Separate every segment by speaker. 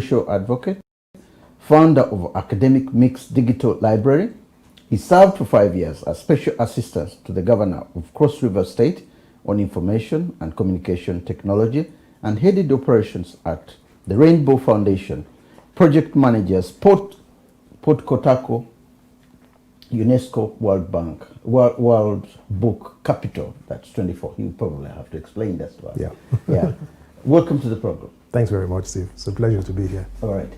Speaker 1: Special Advocate, founder of Academic Mixed Digital Library. He served for 5 years as Special Assistant to the Governor of Cross River State on Information and Communication Technology and headed operations at the Rainbow Foundation, Project Managers, Port Kotako, UNESCO, World Book Capital. That's 24. You probably have to explain that to us.
Speaker 2: Yeah.
Speaker 1: Yeah. Welcome to the program.
Speaker 2: Thanks very much, Steve. It's a pleasure to be here.
Speaker 1: All right.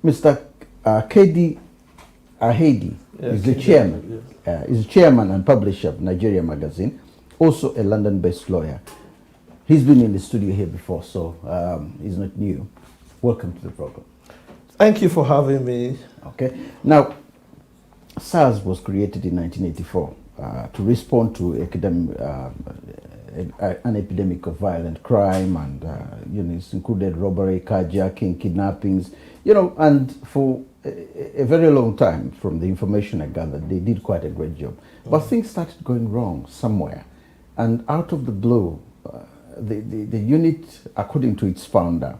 Speaker 1: Mr. Kedi Ahedi is the chairman. Is the chairman and publisher of Nigeria magazine, also a London-based lawyer. He's been in the studio here before, so he's not new. Welcome to the program.
Speaker 3: Thank you for having me.
Speaker 1: Okay. Now, SARS was created in 1984 to respond to an epidemic of violent crime, and it's included robbery, carjacking, kidnappings, and for a very long time, from the information I gathered, they did quite a great job. But things started going wrong somewhere, and out of the blue, the unit, according to its founder,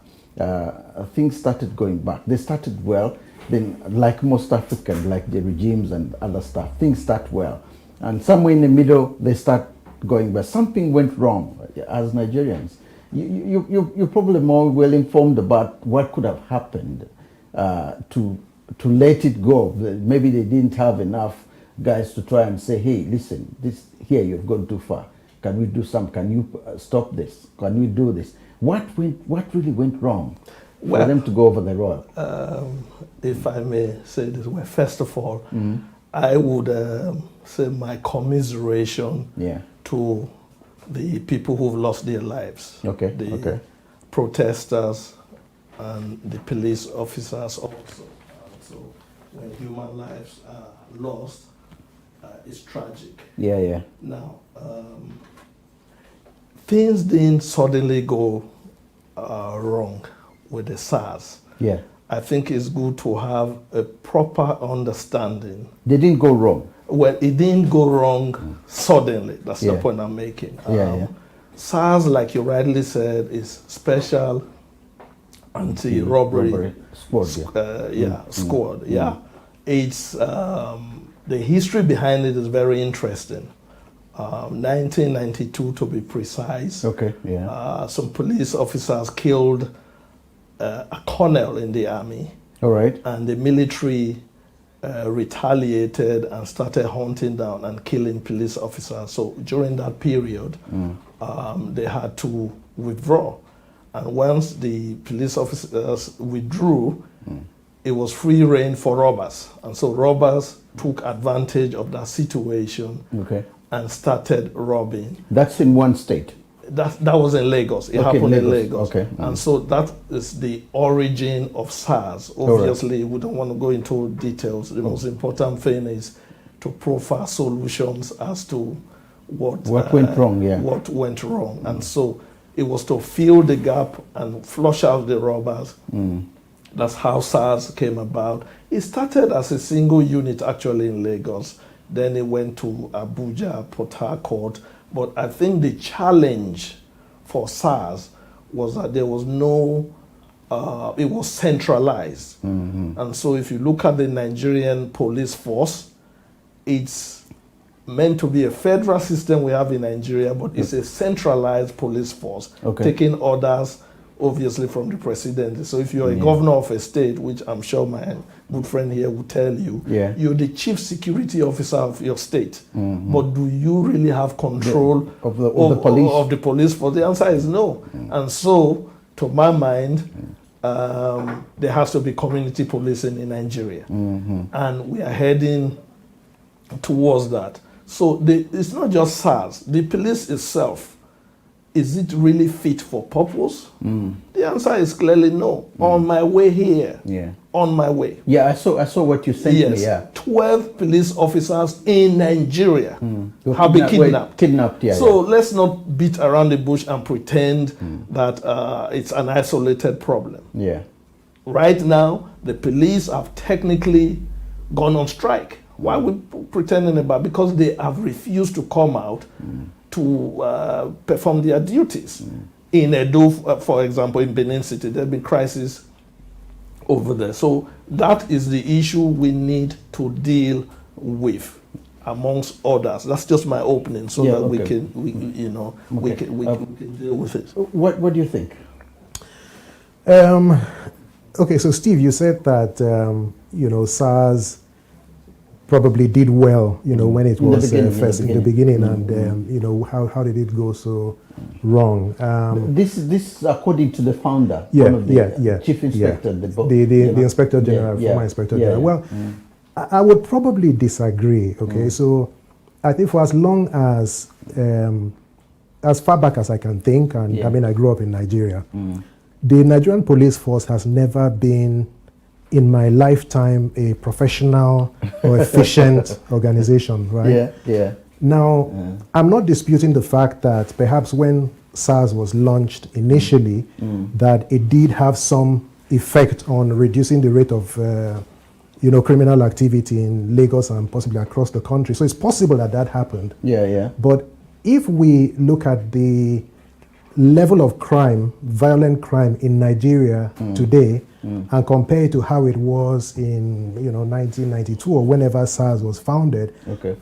Speaker 1: things started going back. They started well, then like most African, like the regimes and other stuff, things start well. And somewhere in the middle, they start going back. Something went wrong as Nigerians. You're probably more well informed about what could have happened to let it go. Maybe they didn't have enough guys to try and say, hey, listen, this here, you've gone too far. Can we do something? Can you stop this? Can we do this? What really went wrong for them to go over the road?
Speaker 3: If I may say this way, first of all, I would say my commiseration to the people who've lost their lives.
Speaker 1: Okay.
Speaker 3: The protesters and the police officers also. So when human lives are lost, it's tragic.
Speaker 1: Yeah.
Speaker 3: Now, things didn't suddenly go wrong with the SARS.
Speaker 1: Yeah.
Speaker 3: I think it's good to have a proper understanding.
Speaker 1: They didn't go wrong.
Speaker 3: Well, it didn't go wrong suddenly. That's the point I'm making. SARS, like you rightly said, is Special Anti-Robbery
Speaker 1: Squad.
Speaker 3: Squad. Yeah. It's the history behind it is very interesting. 1992 to be precise.
Speaker 1: Okay. Yeah.
Speaker 3: Some police officers killed a colonel in the army.
Speaker 1: All right.
Speaker 3: And the military retaliated and started hunting down and killing police officers. So during that period, they had to withdraw. And once the police officers withdrew, it was free rein for robbers. And so robbers took advantage of that situation and started robbing.
Speaker 1: That's in one state?
Speaker 3: That was in Lagos. It happened in Lagos.
Speaker 1: Okay.
Speaker 3: And so that is the origin of SARS. Obviously, we don't want to go into details. The most important thing is to profile solutions as to what
Speaker 1: went wrong. Yeah.
Speaker 3: What went wrong. And so it was to fill the gap and flush out the robbers. That's how SARS came about. It started as a single unit actually in Lagos. Then it went to Abuja, Port Harcourt. But I think the challenge for SARS was that there was no, it was centralized. And so if you look at the Nigerian police force, it's meant to be a federal system we have in Nigeria, but it's a centralized police force, taking orders obviously from the presidency. So if you're a governor of a state, which I'm sure my good friend here will tell you, you're the chief security officer of your state. But do you really have control
Speaker 1: of the
Speaker 3: police force? The answer is no. And so, to my mind, there has to be community policing in Nigeria. And we are heading towards that. So it's not just SARS. The police itself, is it really fit for purpose? The answer is clearly no. On my way here. On my way.
Speaker 1: Yeah, I saw what you sent me. Yeah.
Speaker 3: 12 police officers in Nigeria have been kidnapped. So let's not beat around the bush and pretend that it's an isolated problem. Right now, the police have technically gone on strike. Why are we pretending about? Because they have refused to come out to perform their duties. In Edo, for example, in Benin City, there have been crises over there. So that is the issue we need to deal with, amongst others. That's just my opening, so that we can deal with it.
Speaker 1: What do you think?
Speaker 2: Okay, so Steve, you said that SARS probably did well, when it was first in the beginning, and how did it go so wrong?
Speaker 1: This is according to the founder, chief inspector,
Speaker 2: the inspector general, former inspector general. Well, I would probably disagree. Okay, so I think for as long as far back as I can think, and I mean I grew up in Nigeria, the Nigerian police force has never been, in my lifetime, a professional or efficient organization, right? Now, I'm not disputing the fact that perhaps when SARS was launched initially, that it did have some effect on reducing the rate of criminal activity in Lagos and possibly across the country. So it's possible that happened. But if we look at the level of crime, violent crime in Nigeria today, and compare it to how it was in 1992 or whenever SARS was founded,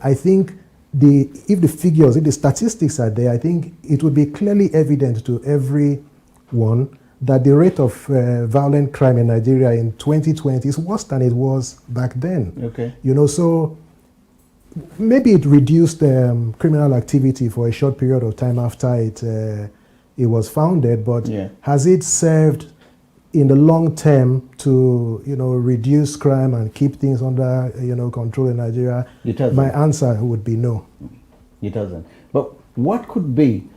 Speaker 2: I think if the statistics are there, I think it would be clearly evident to everyone that the rate of violent crime in Nigeria in 2020 is worse than it was back then. So maybe it reduced criminal activity for a short period of time after it was founded, but has it served in the long term to reduce crime and keep things under control in Nigeria? My answer would be no.
Speaker 1: It hasn't. But what could be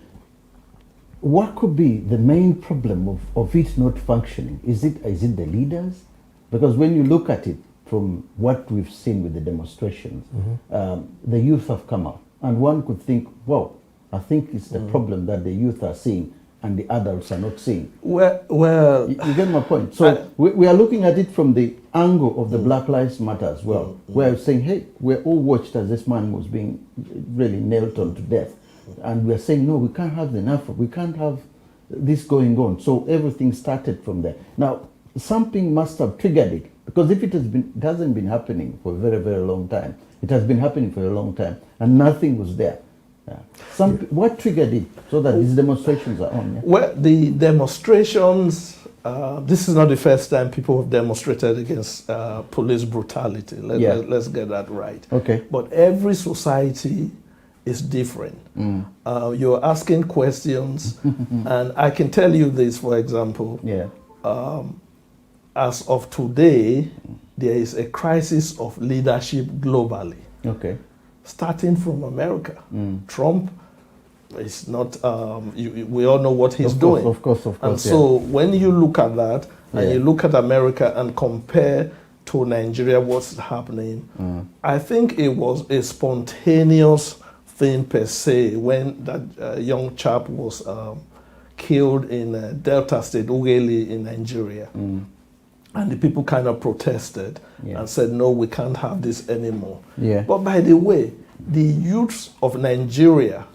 Speaker 1: the main problem of it not functioning? Is it the leaders? Because when you look at it from what we've seen with the demonstrations, the youth have come out, and one could think, well, I think it's the problem that the youth are seeing and the adults are not seeing.
Speaker 3: Well,
Speaker 1: you get my point. So we are looking at it from the angle of the Black Lives Matter as well, where we're saying, hey, we're all watched as this man was being really nailed on to death. And we're saying, no, we can't have we can't have this going on. So everything started from there. Now, something must have triggered it, because if it hasn't been happening for a very, very long time, it has been happening for a long time, and nothing was there. What triggered it so that these demonstrations are on?
Speaker 3: Well, the demonstrations, this is not the first time people have demonstrated against police brutality. Let's get that right. But every society is different. You're asking questions, and I can tell you this, for example. As of today, there is a crisis of leadership globally. Starting from America. Trump is not, we all know what he's doing.
Speaker 1: Of course.
Speaker 3: And so when you look at that, and you look at America and compare to Nigeria what's happening, I think it was a spontaneous thing per se when that young chap was killed in Delta State, Ughelli in Nigeria. And the people kind of protested and said, no, we can't have this anymore. But by the way, the youths of Nigeria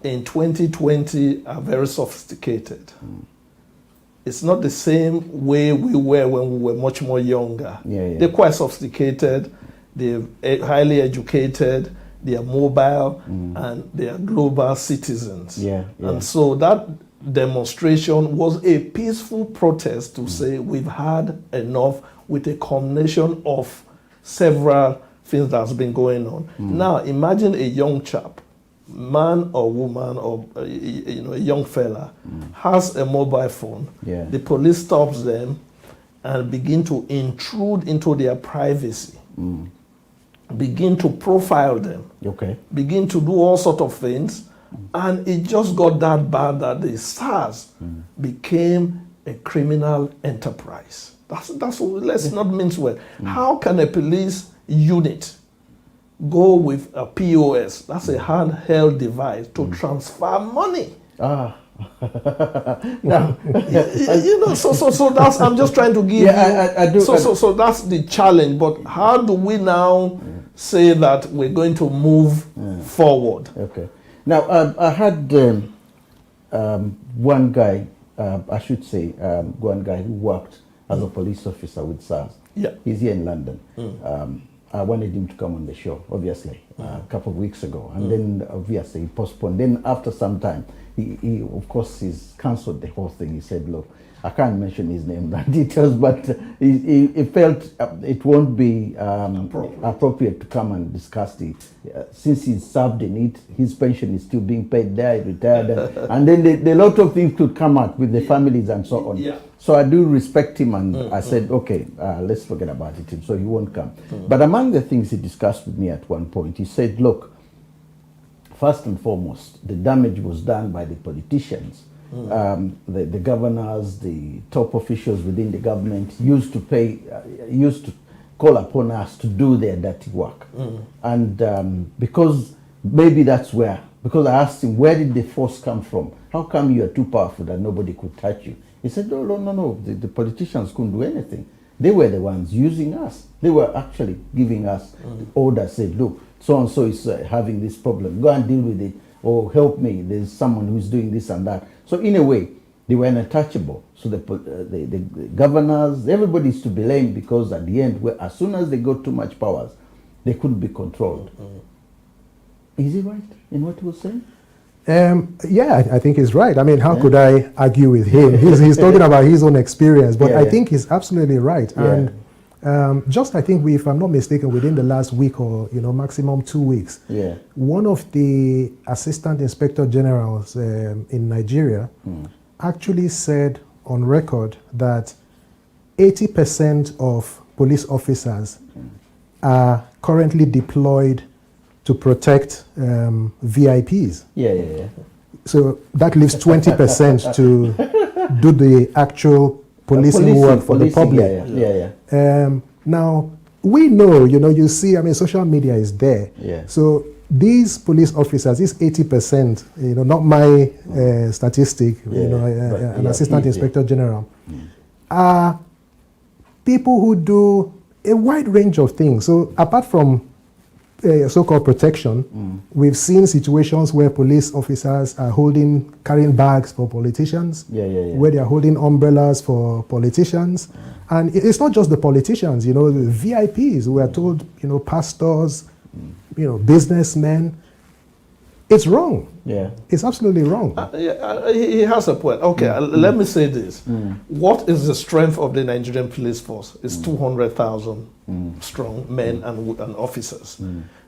Speaker 3: in 2020 are very sophisticated. It's not the same way we were when we were much more younger. They're quite sophisticated, they're highly educated, they are mobile, and they are global citizens. And so that demonstration was a peaceful protest to say we've had enough, with a combination of several things that's been going on. Now imagine a young chap, man or woman, or a young fella, has a mobile phone. The police stops them and begin to intrude into their privacy, begin to profile them, begin to do all sorts of things. And it just got that bad that the SARS became a criminal enterprise. Let's not mince words. How can a police unit go with a POS, that's a handheld device, to transfer money?
Speaker 1: Now,
Speaker 3: so that's, I'm just trying to give you.
Speaker 1: I do.
Speaker 3: So that's the challenge. But how do we now say that we're going to move forward?
Speaker 1: Now, I had one guy, one guy who worked as a police officer with SARS.
Speaker 3: Yeah.
Speaker 1: He's here in London. I wanted him to come on the show, obviously, a couple of weeks ago. And then, obviously, he postponed. Then, after some time, he of course, he's cancelled the whole thing. He said, look, I can't mention his name and details, but he felt it won't be appropriate to come and discuss it. Since he's served in it, his pension is still being paid there, he retired. And then a lot of things could come out with the families and so on.
Speaker 3: Yeah.
Speaker 1: So I do respect him, and I said, okay, let's forget about it. So he won't come. But among the things he discussed with me at one point, he said, look, first and foremost, the damage was done by the politicians. The governors, the top officials within the government used to call upon us to do their dirty work. And because maybe that's where, because I asked him, where did the force come from? How come you are too powerful that nobody could touch you? He said, no. The politicians couldn't do anything. They were the ones using us. They were actually giving us orders, said, look, so-and-so is having this problem. Go and deal with it. Or help me, there's someone who's doing this and that. So in a way, they were untouchable. So the governors, everybody is to blame, because at the end, as soon as they got too much powers, they couldn't be controlled. Is he right in what he was saying?
Speaker 2: Yeah, I think he's right. I mean, how could I argue with him? He's talking about his own experience, but I think he's absolutely right. And just, I think, if I'm not mistaken, within the last week or maximum 2 weeks, one of the assistant inspector generals in Nigeria actually said on record that 80% of police officers are currently deployed to protect VIPs. So that leaves 20% to do the actual policing work for the public. Now, we know, you see, I mean, social media is there. So these police officers, these 80%, not my statistic, an assistant inspector general, are people who do a wide range of things. So apart from so-called protection, we've seen situations where police officers are carrying bags for politicians, where they are holding umbrellas for politicians. And it's not just the politicians, the VIPs, we are told, pastors, businessmen. It's wrong. It's absolutely wrong.
Speaker 3: He has a point. Okay, let me say this. What is the strength of the Nigerian police force? It's 200,000 strong men and officers.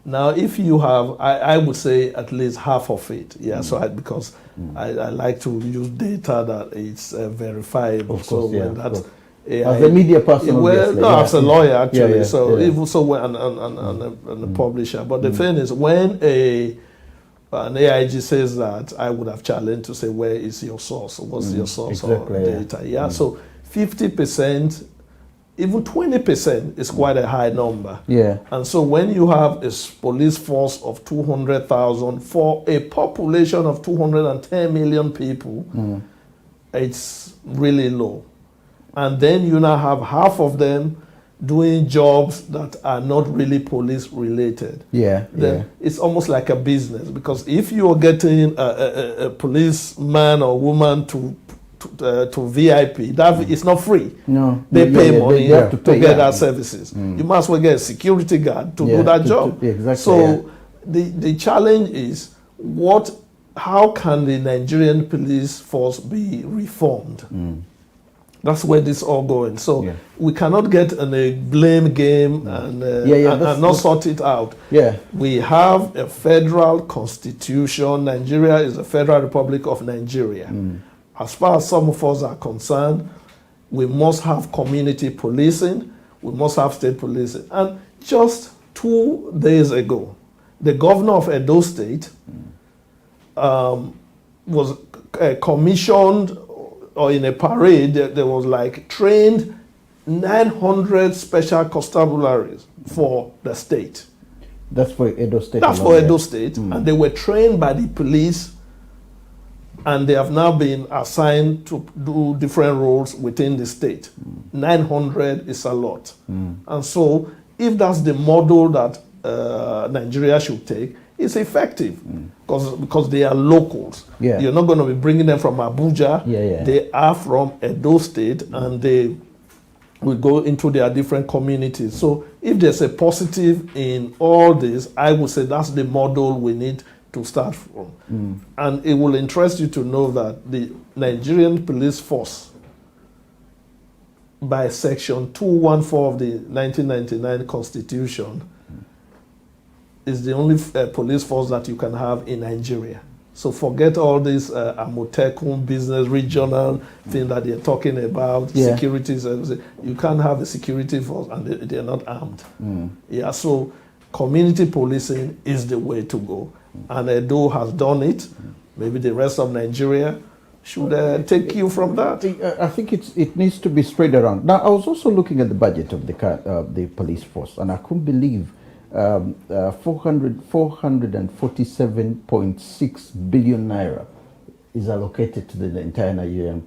Speaker 3: Now, if you have, I would say at least half of it. Because I like to use data that is verifiable.
Speaker 1: Of course,
Speaker 3: that's
Speaker 1: as a media person,
Speaker 3: as a lawyer actually. Even so, and a publisher. But the thing is, when an AIG says that, I would have challenged to say, where is your source? What's your source of data? So 50%, even 20% is quite a high number. And so when you have a police force of 200,000 for a population of 210 million people, it's really low. And then you now have half of them doing jobs that are not really police related. Then it's almost like a business, because if you are getting a policeman or woman to VIP, that is not free. They pay money to get that services. You must as well get a security guard to do that job. So the challenge is, how can the Nigerian police force be reformed? That's where this all going. So we cannot get in a blame game and not sort it out. We have a federal constitution. Nigeria is a federal republic of Nigeria. As far as some of us are concerned, we must have community policing. We must have state policing. And just 2 days ago, the governor of Edo State was commissioned, or in a parade, there was trained 900 special constabularies for the state.
Speaker 1: That's for Edo State.
Speaker 3: That's for Edo State. And they were trained by the police, and they have now been assigned to do different roles within the state. 900 is a lot. And so if that's the model that Nigeria should take, it's effective because they are locals. You're not going to be bringing them from Abuja. They are from Edo State, and they will go into their different communities. So if there's a positive in all this, I would say that's the model we need to start from. And it will interest you to know that the Nigerian police force, by section 214 of the 1999 Constitution, is the only police force that you can have in Nigeria. So forget all this Amotekun business, regional thing that they're talking about, security services. You can't have a security force and they're not armed. Yeah, so community policing is the way to go. And Edo has done it. Maybe the rest of Nigeria should take you from that.
Speaker 1: I think it needs to be spread around. Now, I was also looking at the budget of the police force, and I couldn't believe 447.6 billion naira is allocated to the entire Nigerian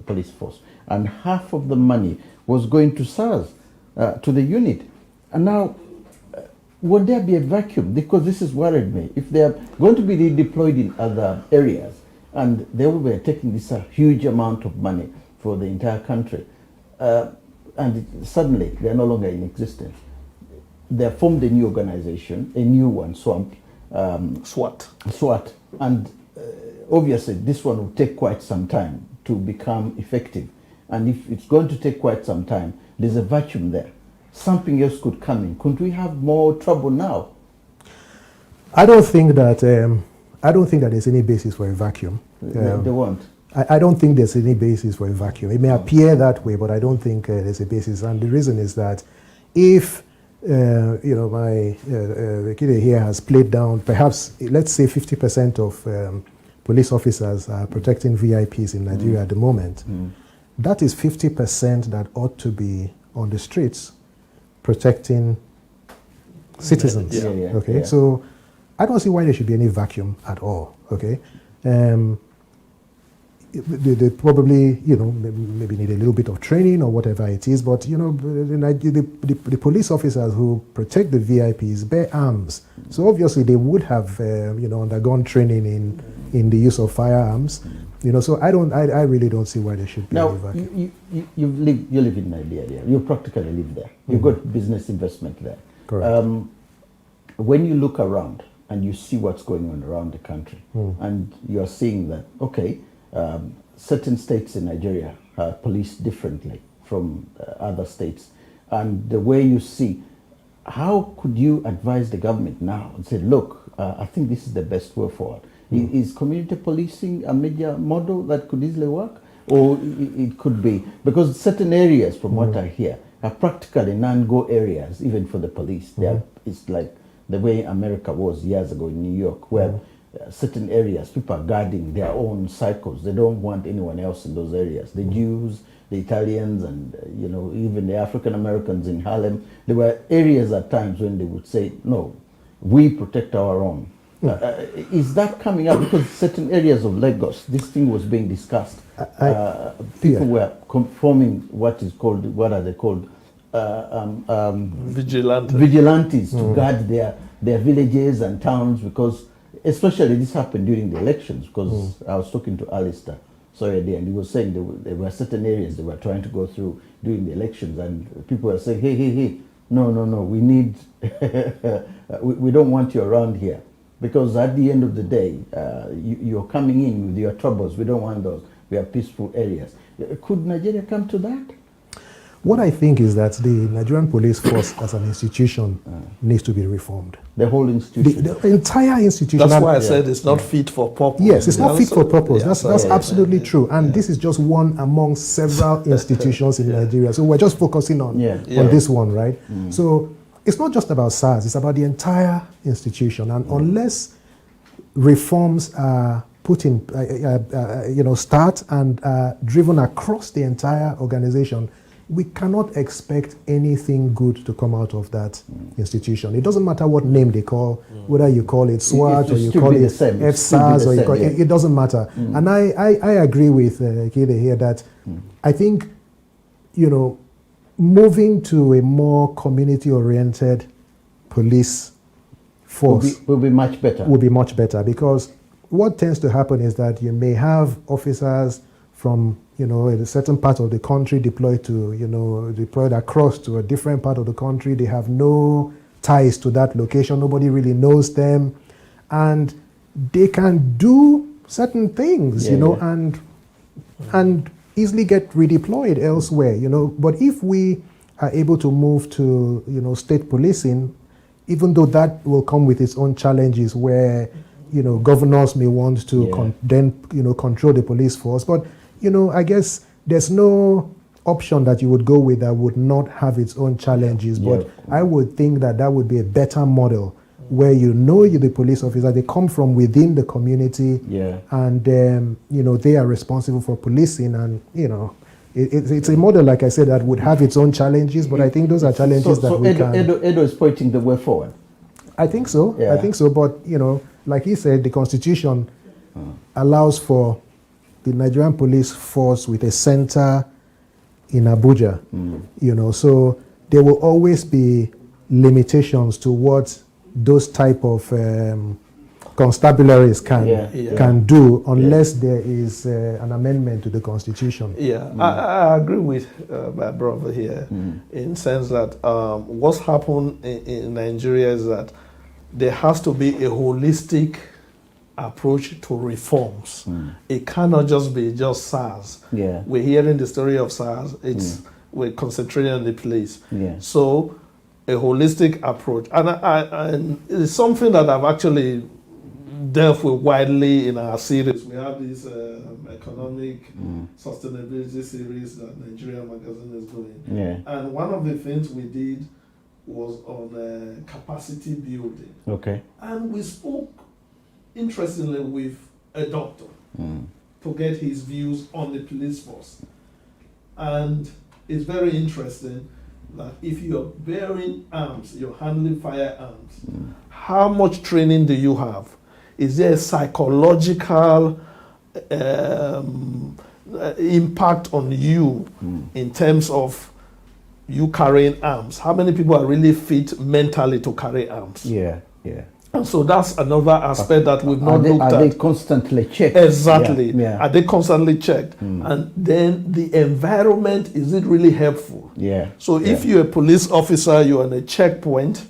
Speaker 1: police force, and half of the money was going to SARS, to the unit. And now, would there be a vacuum? Because this has worried me. If they are going to be redeployed in other areas, and they will be taking this huge amount of money for the entire country, and suddenly they are no longer in existence. They have formed a new organization, a new one, SWAT. And obviously this one will take quite some time to become effective. And if it's going to take quite some time, there's a vacuum there. Something else could come in. Couldn't we have more trouble now?
Speaker 2: I don't think that there's any basis for a vacuum.
Speaker 1: They won't.
Speaker 2: I don't think there's any basis for a vacuum. It may appear that way, but I don't think there's a basis. And the reason is that if my kid here has played down, perhaps, let's say 50% of police officers are protecting VIPs in Nigeria at the moment. That is 50% that ought to be on the streets protecting citizens. Okay, so I don't see why there should be any vacuum at all. Okay, they probably, maybe need a little bit of training or whatever it is, but, the police officers who protect the VIPs bear arms. So obviously they would have, undergone training in the use of firearms. So I really don't see why there should be any vacuum.
Speaker 1: You live in Nigeria. You practically live there. You've got business investment there.
Speaker 2: Correct.
Speaker 1: When you look around and you see what's going on around the country, and you're seeing that, okay, certain states in Nigeria are policed differently from other states. And the way you see, how could you advise the government now and say, look, I think this is the best way forward? Is community policing a major model that could easily work? Or it could be, because certain areas, from what I hear, are practically non-go areas, even for the police. It's like the way America was years ago in New York, where certain areas, people are guarding their own cycles. They don't want anyone else in those areas. The Jews, the Italians, and even the African Americans in Harlem. There were areas at times when they would say, no, we protect our own. Is that coming up? Because certain areas of Lagos, this thing was being discussed. People were forming what are they called? Vigilantes to guard their villages and towns, because especially this happened during the elections, because I was talking to Alistair Soyede, and he was saying there were certain areas they were trying to go through during the elections, and people were saying, hey, no, we need, we don't want you around here. Because at the end of the day, you're coming in with your troubles. We don't want those. We are peaceful areas. Could Nigeria come to that?
Speaker 2: What I think is that the Nigerian police force as an institution needs to be reformed.
Speaker 1: The whole institution?
Speaker 2: The entire institution.
Speaker 3: That's why I said it's not fit for purpose.
Speaker 2: Yes, it's not fit for purpose. That's absolutely true. And this is just one among several institutions in Nigeria. So we're just focusing on this one, right? So it's not just about SARS, it's about the entire institution. And unless reforms are put in, start and driven across the entire organization, we cannot expect anything good to come out of that institution. It doesn't matter what name they call, whether you call it SWAT or you call it SARS or you call it doesn't matter. And I agree with Kide here that I think, moving to a more community-oriented police force
Speaker 1: will be much better.
Speaker 2: Will be much better, because what tends to happen is that you may have officers from, a certain part of the country deployed across to a different part of the country. They have no ties to that location. Nobody really knows them. And they can do certain things, and easily get redeployed elsewhere, But if we are able to move to, state policing, even though that will come with its own challenges where, governors may want to control the police force. But, I guess there's no option that you would go with that would not have its own challenges. But I would think that would be a better model where you're the police officer, they come from within the community, and they are responsible for policing, and it's a model, like I said, that would have its own challenges, but I think those are challenges that we can.
Speaker 1: Edo is pointing the way forward.
Speaker 2: I think so. I think so, but like he said, the Constitution allows for the Nigerian police force with a center in Abuja, so there will always be limitations to what those type of constabularies can do unless there is an amendment to the Constitution.
Speaker 3: I agree with my brother here in the sense that what's happened in Nigeria is that there has to be a holistic approach to reforms. It cannot just be SARS. We're hearing the story of SARS. We're concentrating on the police. So a holistic approach, and it's something that I've actually dealt with widely in our series. We have this economic sustainability series that Nigerian magazine is doing, and one of the things we did was on capacity building. And we spoke interestingly with a doctor to get his views on the police force, and it's very interesting that if you're bearing arms, you're handling firearms, how much training do you have? Is there a psychological impact on you in terms of you carrying arms? How many people are really fit mentally to carry arms? And so that's another aspect that we've not looked at.
Speaker 1: Are they constantly checked?
Speaker 3: Exactly. Are they constantly checked? And then the environment, is it really helpful? So if you're a police officer, you're on a checkpoint,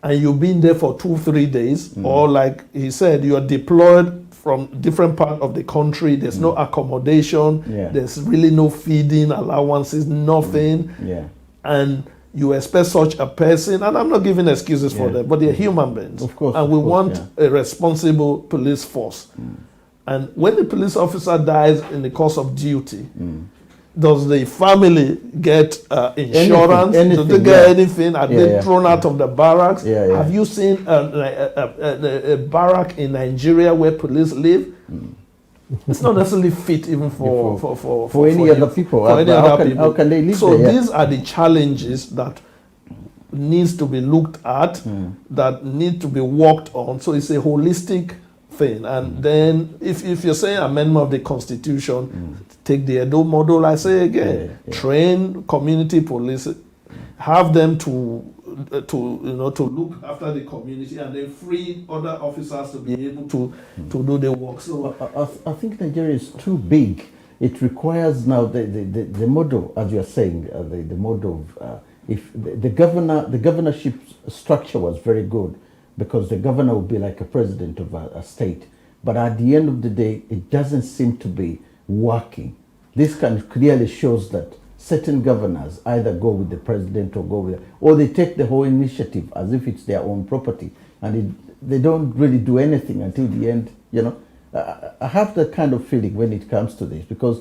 Speaker 3: and you've been there for 2-3 days, or like he said, you're deployed from different parts of the country, there's no accommodation, there's really no feeding allowances, nothing. And you expect such a person, and I'm not giving excuses for them, but they're human beings.
Speaker 1: Of course.
Speaker 3: And we want a responsible police force. And when the police officer dies in the course of duty, does the family get insurance? Do they get anything? Are they thrown out of the barracks? Have you seen a barrack in Nigeria where police live? It's not necessarily fit even for
Speaker 1: any other people. How can they live
Speaker 3: so
Speaker 1: there?
Speaker 3: These are the challenges that needs to be looked at, that need to be worked on. So it's a holistic thing. And then if you're saying amendment of the Constitution, take the Edo model, I say again, train community police, have them to look after the community, and then free other officers to be able to do the work. So
Speaker 1: I think Nigeria is too big. It requires now the model, as you are saying, the model of if the governorship structure was very good, because the governor would be like a president of a state. But at the end of the day, it doesn't seem to be working. This kind of clearly shows that certain governors either go with the president or they take the whole initiative as if it's their own property, and they don't really do anything until the end. I have that kind of feeling when it comes to this, because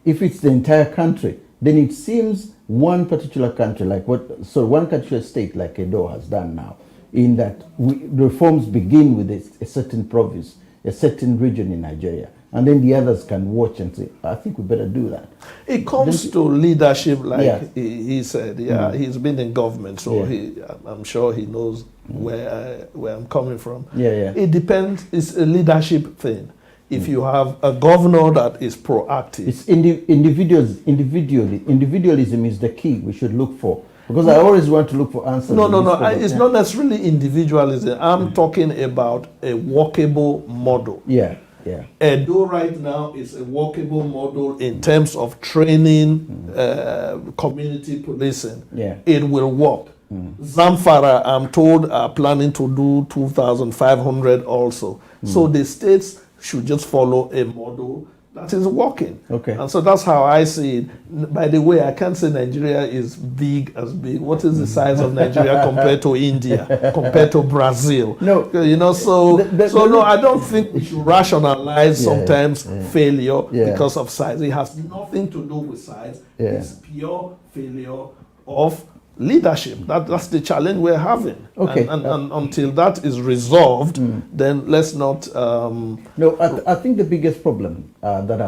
Speaker 1: if it's the entire country, then it seems one particular country, one particular state like Edo has done now, in that reforms begin with a certain province, a certain region in Nigeria, and then the others can watch and say, I think we better do that. It
Speaker 3: comes to leadership, like he said. He's been in government, so I'm sure he knows where I'm coming from. It depends. It's a leadership thing. If you have a governor that is proactive.
Speaker 1: It's individualism is the key we should look for. Because I always want to look for answers.
Speaker 3: No. It's not necessarily individualism. I'm talking about a workable model.
Speaker 1: Yeah.
Speaker 3: Edo right now is a workable model in terms of training community policing.
Speaker 1: Yeah.
Speaker 3: It will work. Zamfara, I'm told, are planning to do 2,500 also. So the states should just follow a model that is working.
Speaker 1: Okay.
Speaker 3: And so that's how I see it. By the way, I can't say Nigeria is big as big. What is the size of Nigeria compared to India, compared to Brazil?
Speaker 1: No.
Speaker 3: You know, so no, I don't think we should rationalize sometimes failure because of size. It has nothing to do with size.
Speaker 1: Yeah.
Speaker 3: It's pure failure of leadership. That's the challenge we're having.
Speaker 1: Okay.
Speaker 3: And until that is resolved, then let's not...
Speaker 1: No, I think the biggest problem that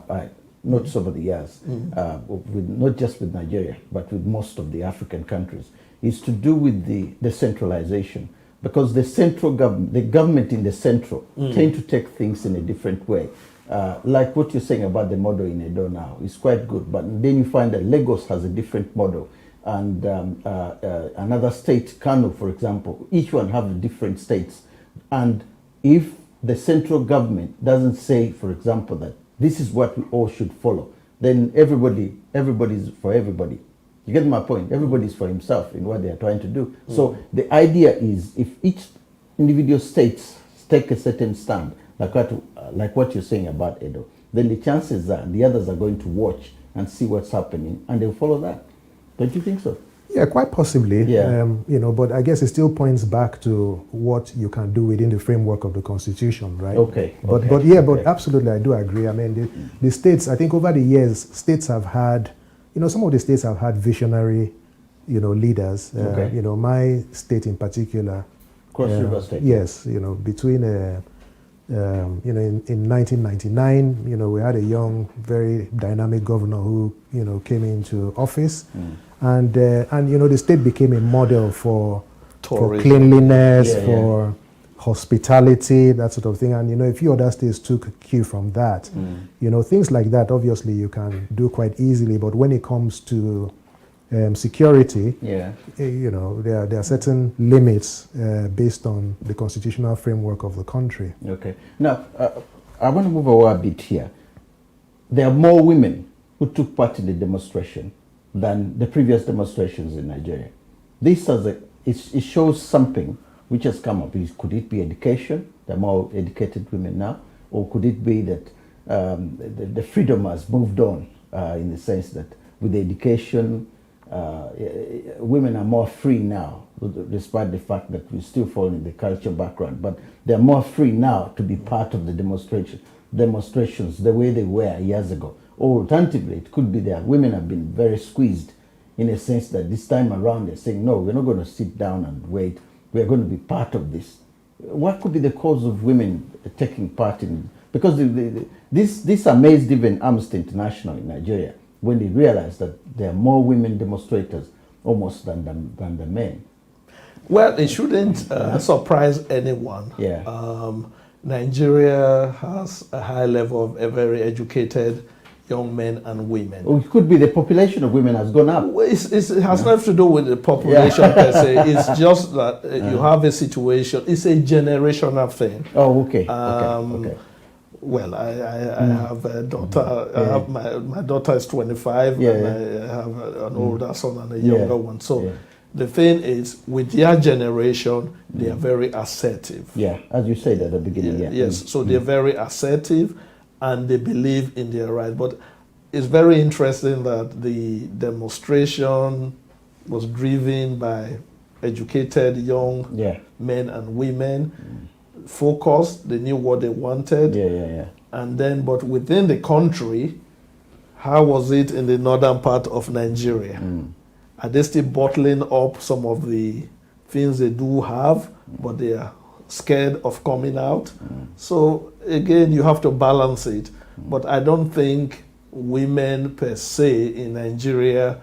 Speaker 1: I noticed over the years, with, not just with Nigeria, but with most of the African countries, is to do with the centralization. Because the central government, the government in the central, tend to take things in a different way. Like what you're saying about the model in Edo now is quite good, but then you find that Lagos has a different model. And another state, Kano, for example, each one have different states. And if the central government doesn't say, for example, that this is what we all should follow, then everybody's for everybody. You get my point? Everybody's for himself in what they are trying to do. So the idea is, if each individual states take a certain stand, like what you're saying about Edo, then the chances are the others are going to watch and see what's happening, and they'll follow that. Don't you think so?
Speaker 2: Yeah, quite possibly.
Speaker 1: Yeah.
Speaker 2: You know, but I guess it still points back to what you can do within the framework of the Constitution, right?
Speaker 1: Okay.
Speaker 2: But absolutely, I do agree. I mean, the states, I think over the years, states have had, you know, some of the states have had visionary, you know, leaders. You know, my state in particular.
Speaker 1: Cross River State.
Speaker 2: Yes, you know, between, you know, in 1999, you know, we had a young, very dynamic governor who, you know, came into office. And you know, the state became a model for cleanliness, for hospitality, that sort of thing. And, you know, a few other states took a cue from that. You know, things like that, obviously, you can do quite easily. But when it comes to security, you know, there are certain limits based on the constitutional framework of the country. Okay.
Speaker 1: Now, I want to move over a bit here. There are more women who took part in the demonstration than the previous demonstrations in Nigeria. This it shows something which has come up. Could it be education? There are more educated women now, or could it be that the freedom has moved on in the sense that with the education, women are more free now, despite the fact that we still fall in the culture background, but they're more free now to be part of the demonstrations the way they were years ago. Or alternatively, it could be that women have been very squeezed in a sense that this time around they're saying, no, we're not going to sit down and wait. We're going to be part of this. What could be the cause of women taking part in? Because this amazed even Amnesty International in Nigeria when they realized that there are more women demonstrators almost than the men.
Speaker 3: Well, it shouldn't surprise anyone. Nigeria has a high level of a very educated young men and women.
Speaker 1: Well, it could be the population of women has gone up.
Speaker 3: It has nothing to do with the population per se. It's just that you have a situation. It's a generational thing.
Speaker 1: Oh, okay. Okay.
Speaker 3: Well, I have a daughter. My daughter is 25, and I have an older son and a younger one. So the thing is, with their generation, they are very assertive.
Speaker 1: Yeah, as you said at the beginning.
Speaker 3: Yes, so they're very assertive, and they believe in their right. But it's very interesting that the demonstration was driven by educated young men and women, focused, they knew what they wanted. And then, but within the country, how was it in the northern part of Nigeria? Are they still bottling up some of the things they do have, but they are scared of coming out? So again, you have to balance it. But I don't think women per se in Nigeria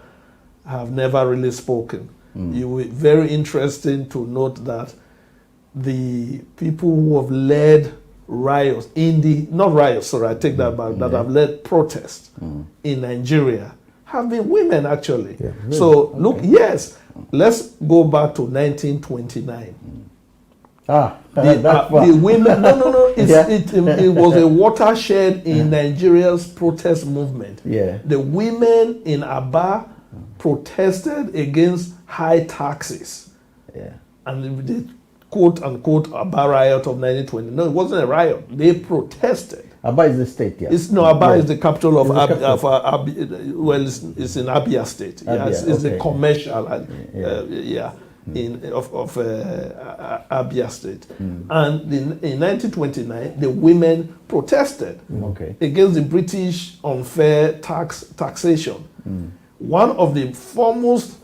Speaker 3: have never really spoken. It would be very interesting to note that the people who have led riots not riots, sorry, I take that back, that have led protests in Nigeria have been women, actually. Really? So look, let's go back to 1929. The women, no.
Speaker 1: Yeah.
Speaker 3: It was a watershed in Nigeria's protest movement.
Speaker 1: Yeah.
Speaker 3: The women in Aba protested against high taxes.
Speaker 1: Yeah.
Speaker 3: And the quote unquote Aba riot of 1920. No, it wasn't a riot. They protested.
Speaker 1: Aba is the state, yeah.
Speaker 3: Aba is the capital of
Speaker 1: It's the
Speaker 3: well, it's in Abia State.
Speaker 1: Abia,
Speaker 3: It's
Speaker 1: okay.
Speaker 3: the commercial,
Speaker 1: Yeah.
Speaker 3: of Abia State. And in 1929, the women protested against the British unfair taxation. One of the foremost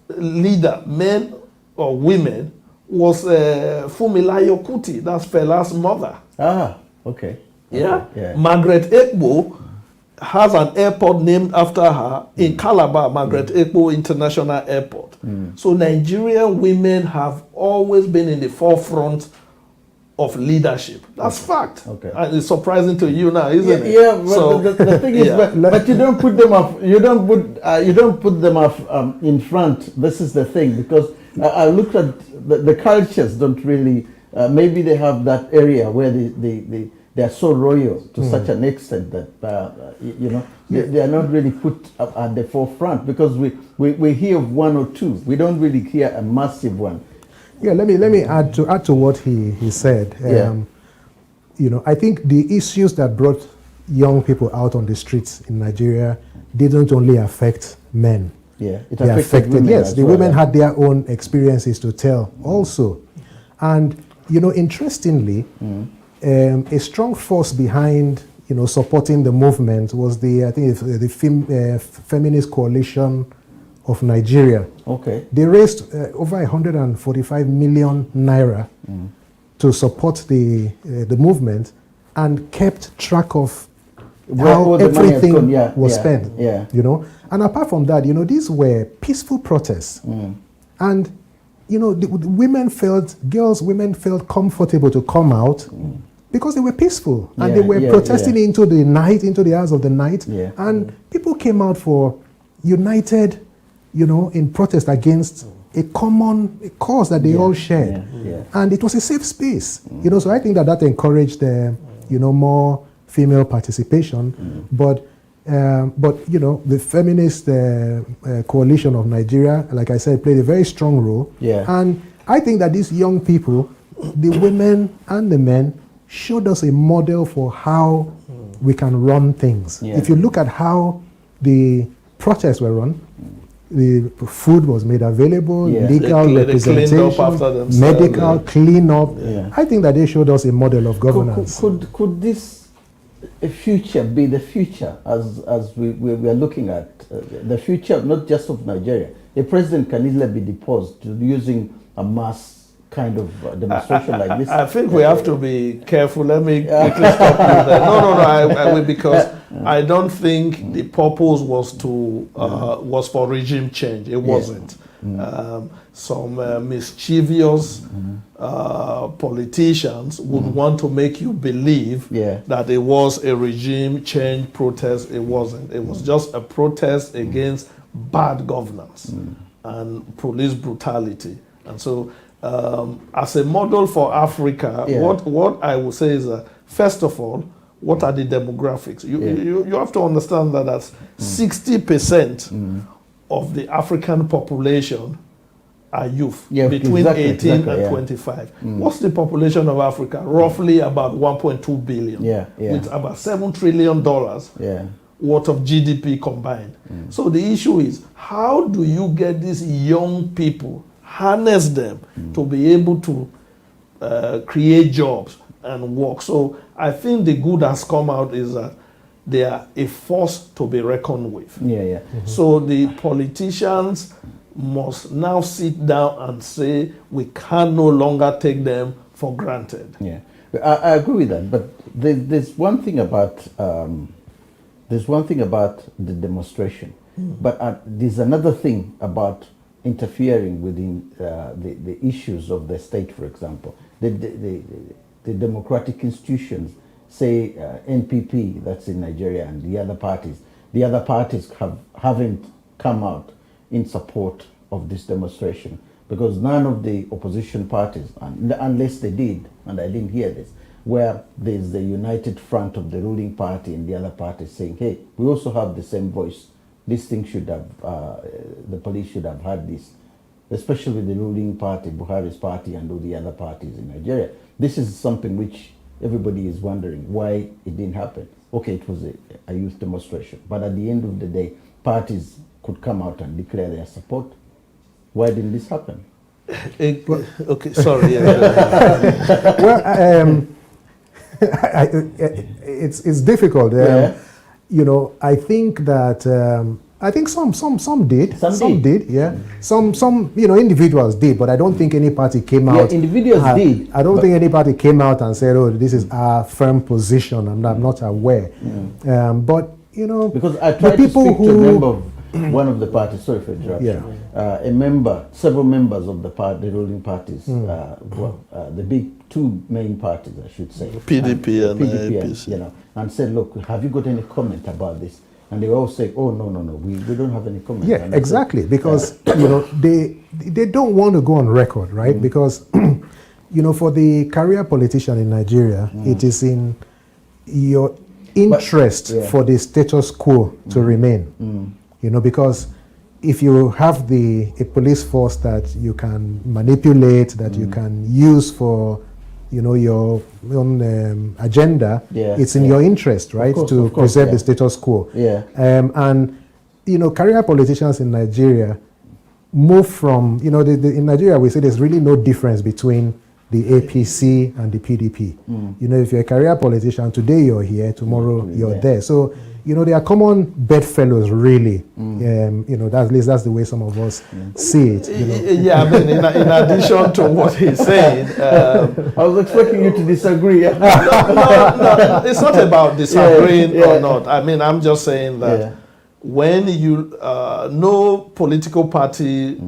Speaker 3: leader, men or women, was Fumilayo Kuti. That's Fela's mother.
Speaker 1: Okay.
Speaker 3: Yeah?
Speaker 1: Yeah.
Speaker 3: Margaret Ekpo has an airport named after her in Calabar, Margaret Ekpo International Airport. So Nigerian women have always been in the forefront of leadership. That's fact.
Speaker 1: Okay.
Speaker 3: And it's surprising to you now, isn't it?
Speaker 1: Yeah, but the thing is, but you don't put them up. You don't put them up in front. This is the thing, because I looked at the cultures. Don't really. Maybe they have that area where they are so royal to such an extent that they are not really put up at the forefront, because we hear of one or two. We don't really hear a massive one.
Speaker 2: Yeah, let me add to what he said. I think the issues that brought young people out on the streets in Nigeria didn't only affect men.
Speaker 1: Yeah, it
Speaker 2: they affected women. Yes, the women had their own experiences to tell also. And interestingly, a strong force behind supporting the movement was the Feminist Coalition of Nigeria.
Speaker 1: Okay.
Speaker 2: They raised over 145 million naira to support the movement, and kept track of how everything was spent.
Speaker 1: Yeah.
Speaker 2: And apart from that, these were peaceful protests, and women felt comfortable to come out because they were peaceful, and they were protesting into the night, into the hours of the night, and people came out for united, in protest against a common cause that they all shared. And it was a safe space. So I think that encouraged, more female participation. But the Feminist Coalition of Nigeria, like I said, played a very strong role. And I think that these young people, the women and the men, showed us a model for how we can run things. If you look at how the protests were run, the food was made available, legal representation, medical cleanup. I think that they showed us a model of governance.
Speaker 1: Could this future be the future as we are looking at the future, not just of Nigeria? A president can easily be deposed using a mass kind of demonstration like this.
Speaker 3: I think we have to be careful. Let me quickly stop you there. No, I will, because I don't think the purpose was was for regime change. It wasn't. Some mischievous politicians would want to make you believe that it was a regime change protest. It wasn't. It was just a protest against bad governance and police brutality. And so, as a model for Africa, what I would say is that, first of all, what are the demographics? You have to understand that that's 60% of the African population are youth, between 18 and 25. What's the population of Africa? Roughly about 1.2 billion, with about $7 trillion worth of GDP combined. So the issue is, how do you get these young people, harness them to be able to create jobs and work? So I think the good has come out is that they are a force to be reckoned with. So the politicians must now sit down and say, we can no longer take them for granted.
Speaker 1: I agree with that, but there's one thing about the demonstration, but there's another thing about interfering within the issues of the state. For example, the democratic institutions, say NPP, that's in Nigeria, and the other parties haven't come out in support of this demonstration. because none of the opposition parties, unless they did, and I didn't hear this, where there's the united front of the ruling party and the other party saying, hey, we also have the same voice. This thing should have, the police should have had this, especially the ruling party, Buhari's party, and all the other parties in Nigeria. This is something which everybody is wondering why it didn't happen. Okay, it was a youth demonstration, but at the end of the day, parties could come out and declare their support. Why didn't this happen?
Speaker 3: Okay, sorry.
Speaker 2: Well, it's difficult. You know, I think that I think some did. Some did. Yeah. Some you know, individuals did, but I don't think any party came out.
Speaker 1: Yeah, individuals did.
Speaker 2: I don't think any party came out and said, "Oh, this is our firm position," and I'm not aware. But you know,
Speaker 1: because I tried to speak to a member of one of the parties. Sorry for interruption. Several members of the ruling parties, the big two main parties, I should say,
Speaker 3: PDP and APC,
Speaker 1: you know, and said, "Look, have you got any comment about this?" And they all say, "Oh, no, we don't have any comment."
Speaker 2: Yeah, exactly, because you know they don't want to go on record, right? Because you know, for the career politician in Nigeria, it is in your interest for the status quo to remain. You know, because if you have a police force that you can manipulate, that you can use for, you know, your own agenda, it's in your interest, right, to preserve the status quo. And, you know, career politicians in Nigeria move from, you know, in Nigeria we say there's really no difference between the APC and the PDP. You know, if you're a career politician, today you're here, tomorrow you're there. So, you know, they are common bedfellows, really. You know, at least that's the way some of us see it. You know?
Speaker 3: Yeah, I mean, in addition to what he's saying,
Speaker 1: I was expecting you to disagree.
Speaker 3: no, it's not about disagreeing or not. I mean, I'm just saying that when you, no political party,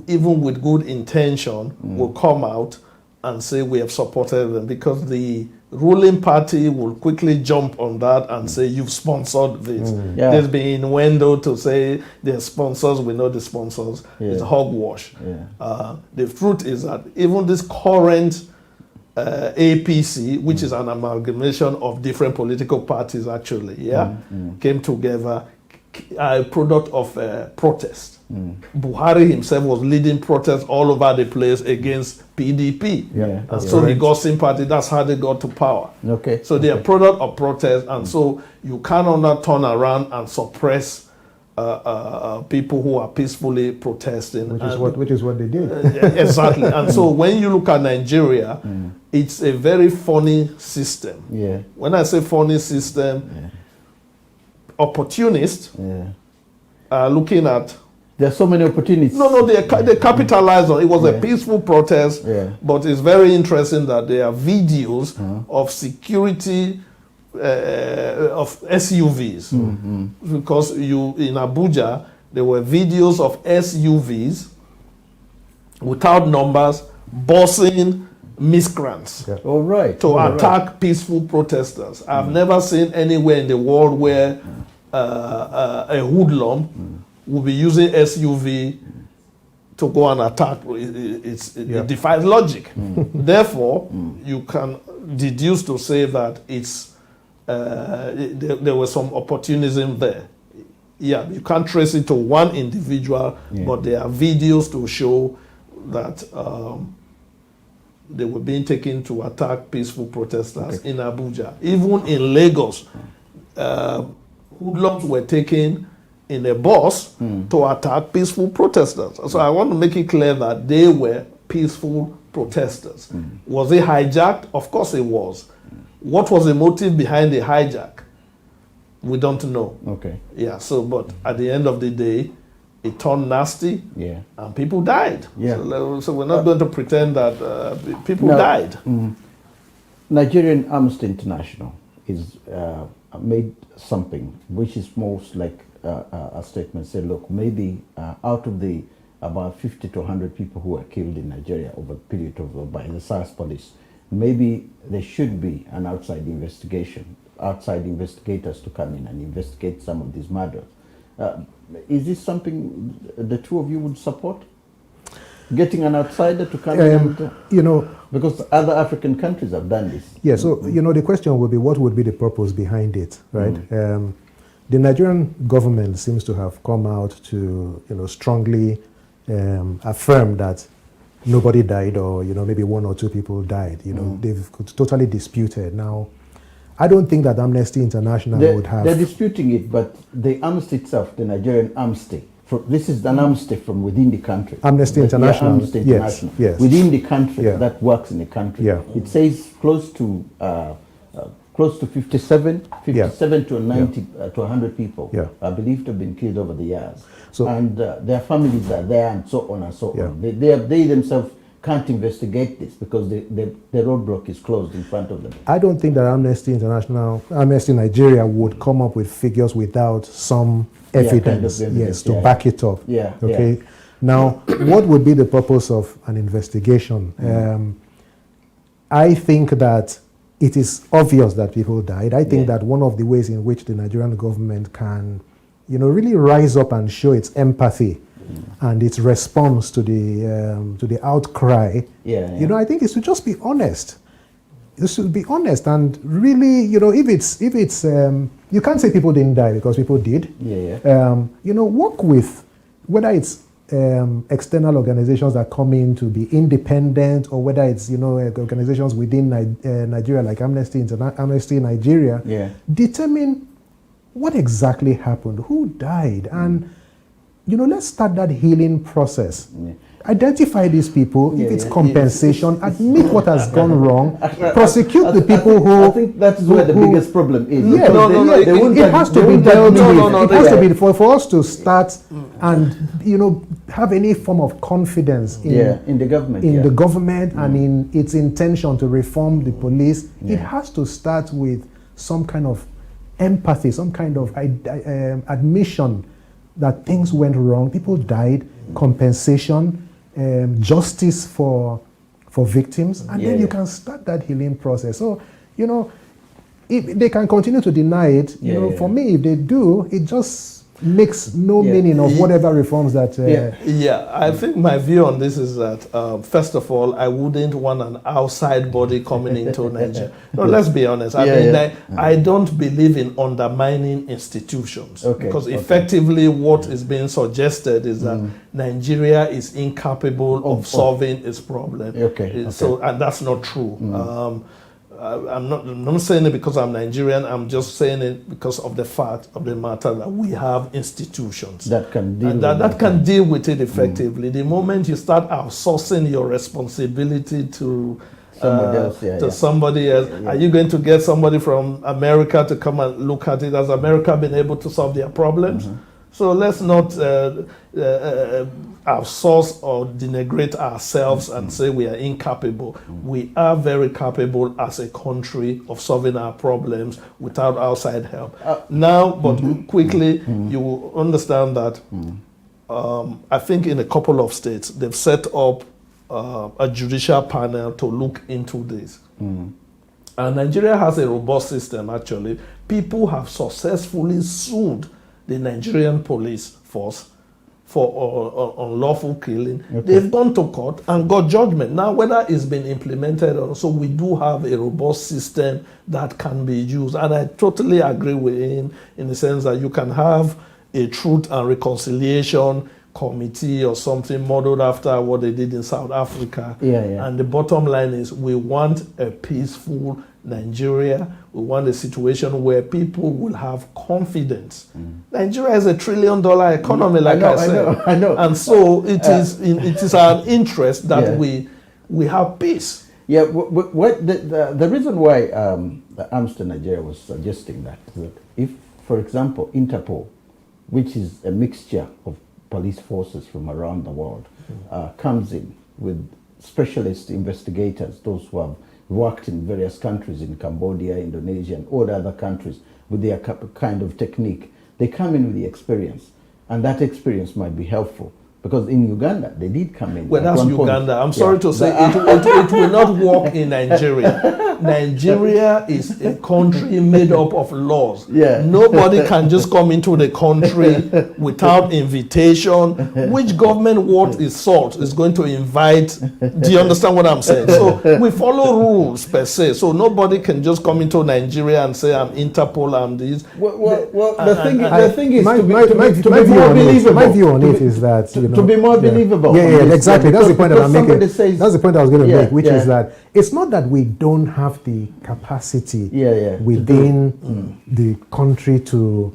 Speaker 3: even with good intention, will come out and say we have supported them, because the ruling party will quickly jump on that and say you've sponsored this. There's been innuendo to say they're sponsors, we know the sponsors. It's hogwash. The truth is that even this current APC, which is an amalgamation of different political parties actually, came together, a product of protest. Buhari himself was leading protests all over the place against PDP. And so he got sympathy. That's how they got to power. So they are product of protest, and so you cannot turn around and suppress people who are peacefully protesting.
Speaker 2: Which is what they did.
Speaker 3: Exactly. And so when you look at Nigeria, it's a very funny system. When I say funny system, opportunists are looking at.
Speaker 1: There are so many opportunities.
Speaker 3: No, they capitalize on it. It was a peaceful protest, but it's very interesting that there are videos of security of SUVs. Because in Abuja, there were videos of SUVs without numbers bossing miscreants to attack peaceful protesters. I've never seen anywhere in the world where a hoodlum will be using SUV to go and attack. It defies logic. Therefore, you can deduce to say that it's there was some opportunism there. You can't trace it to one individual, but there are videos to show that they were being taken to attack peaceful protesters in Abuja. Even in Lagos, hoodlums were taken in a bus to attack peaceful protesters. So I want to make it clear that they were peaceful protesters. Was it hijacked? Of course it was. What was the motive behind the hijack? We don't know. But at the end of the day, it turned nasty and people died. So we're not going to pretend that people died.
Speaker 1: Nigerian Amnesty International is made something which is most like a statement. Say, look, maybe out of the about 50 to 100 people who were killed in Nigeria over a period of by the SARS police, maybe there should be an outside investigation, outside investigators to come in and investigate some of these murders. Is this something the two of you would support? getting an outsider to come in and,
Speaker 2: you know,
Speaker 1: because other African countries have done this.
Speaker 2: Yeah, so, you know, the question would be, what would be the purpose behind it, right? The Nigerian government seems to have come out to, you know, strongly affirm that nobody died, or, you know, maybe one or two people died. You know, they've totally disputed. Now, I don't think that Amnesty International would have...
Speaker 1: They're disputing it, but the Amnesty itself, the Nigerian Amnesty, this is an Amnesty from within the country.
Speaker 2: Amnesty International,
Speaker 1: Amnesty International.
Speaker 2: Yes.
Speaker 1: Within the country, that works in the country.
Speaker 2: Yeah.
Speaker 1: It says close to 57 to 90 to 100 people are believed to have been killed over the years. So, and their families are there, and so on and so on. They themselves can't investigate this because the roadblock is closed in front of them.
Speaker 2: I don't think that Amnesty International, Amnesty Nigeria would come up with figures without some evidence, to back it up. Okay. Now, what would be the purpose of an investigation? I think that it is obvious that people died. I think that one of the ways in which the Nigerian government can, you know, really rise up and show its empathy and its response to the outcry, you know, I think is to just be honest. You should be honest and really, you know, if it's you can't say people didn't die, because people did. You know, work with, whether it's external organizations that come in to be independent, or whether it's, you know, organizations within Nigeria like Amnesty Nigeria, determine what exactly happened, who died, and, you know, let's start that healing process. Identify these people, if it's compensation, admit what has gone wrong, prosecute the people who...
Speaker 1: I think that's where the biggest problem is.
Speaker 2: It has to be dealt with. It has to be for us to start and, you know, have any form of confidence in the government, the government and in its intention to reform the police. It has to start with some kind of empathy, some kind of admission that things went wrong, people died, compensation, justice for victims, and then you can start that healing process. So, you know, if they can continue to deny it, you know, for me, if they do, it just makes no meaning of whatever reforms that...
Speaker 3: I think my view on this is that, first of all, I wouldn't want an outside body coming into Nigeria. No, let's be honest. I don't believe in undermining institutions, because effectively what is being suggested is that Nigeria is incapable of solving its problem. So, and that's not true. I'm not saying it because I'm Nigerian. I'm just saying it because of the fact of the matter that we have institutions
Speaker 1: that can
Speaker 3: deal with it effectively. The moment you start outsourcing your responsibility to somebody else, are you going to get somebody from America to come and look at it? Has America been able to solve their problems? So let's not outsource or denigrate ourselves and say we are incapable. We are very capable as a country of solving our problems without outside help. Quickly, you will understand that I think in a couple of states, they've set up a judicial panel to look into this. And Nigeria has a robust system, actually. People have successfully sued the Nigerian police force for unlawful killing. They've gone to court and got judgment. Now, whether it's been implemented or so, we do have a robust system that can be used. And I totally agree with him in the sense that you can have a truth and reconciliation committee or something modeled after what they did in South Africa. And the bottom line is we want a peaceful Nigeria. We want a situation where people will have confidence. Nigeria is $1 trillion economy, I know. And so it is our interest that we have peace.
Speaker 1: The reason why Amnesty Nigeria was suggesting that is that if, for example, Interpol, which is a mixture of police forces from around the world, comes in with specialist investigators, those who have worked in various countries, in Cambodia, Indonesia, and all other countries with their kind of technique. They come in with the experience, and that experience might be helpful. Because in Uganda, they did come in.
Speaker 3: Well, that's Uganda. I'm sorry to say, it will not work in Nigeria. Nigeria is a country made up of laws.
Speaker 1: Yeah.
Speaker 3: Nobody can just come into the country without invitation. Which government worth its salt is going to invite? Do you understand what I'm saying? So we follow rules per se. So nobody can just come into Nigeria and say, I'm Interpol, I'm this.
Speaker 1: The thing is,
Speaker 2: my
Speaker 1: to be more believable.
Speaker 2: My view on it is that,
Speaker 1: to be more believable.
Speaker 2: Yeah, exactly. That's the point that I'm making. That's the point I was going to make, which is that it's not that we don't have the capacity within the country to,